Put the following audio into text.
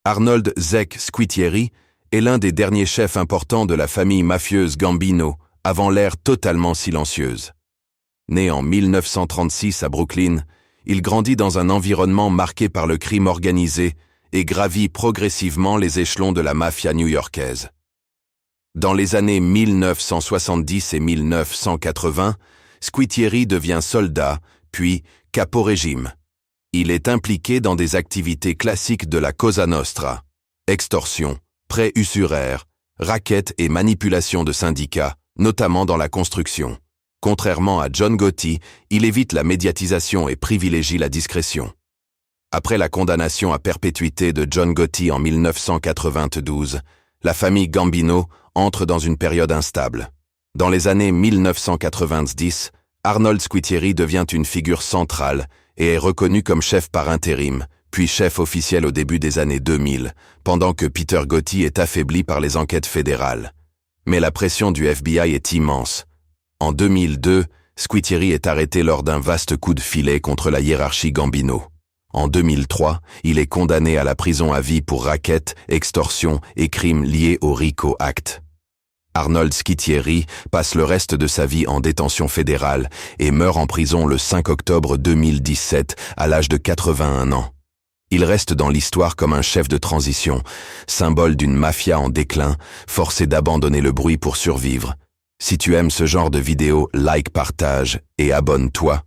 Arnold Zec Squitieri est l'un des derniers chefs importants de la famille mafieuse Gambino, avant l'ère totalement silencieuse. Né en 1936 à Brooklyn, il grandit dans un environnement marqué par le crime organisé et gravit progressivement les échelons de la mafia new-yorkaise. Dans les années 1970 et 1980, Squitieri devient soldat, puis capo-régime. Il est impliqué dans des activités classiques de la Cosa Nostra: extorsion, prêts usuraires, racket et manipulation de syndicats, notamment dans la construction. Contrairement à John Gotti, il évite la médiatisation et privilégie la discrétion. Après la condamnation à perpétuité de John Gotti en 1992, la famille Gambino entre dans une période instable. Dans les années 1990, Arnold Squitieri devient une figure centrale et est reconnu comme chef par intérim, puis chef officiel au début des années 2000, pendant que Peter Gotti est affaibli par les enquêtes fédérales. Mais la pression du FBI est immense. En 2002, Squitieri est arrêté lors d'un vaste coup de filet contre la hiérarchie Gambino. En 2003, il est condamné à la prison à vie pour racket, extorsion et crimes liés au RICO Act. Arnold Squitieri passe le reste de sa vie en détention fédérale et meurt en prison le 5 octobre 2017 à l'âge de 81 ans. Il reste dans l'histoire comme un chef de transition, symbole d'une mafia en déclin, forcé d'abandonner le bruit pour survivre. Si tu aimes ce genre de vidéo, like, partage et abonne-toi.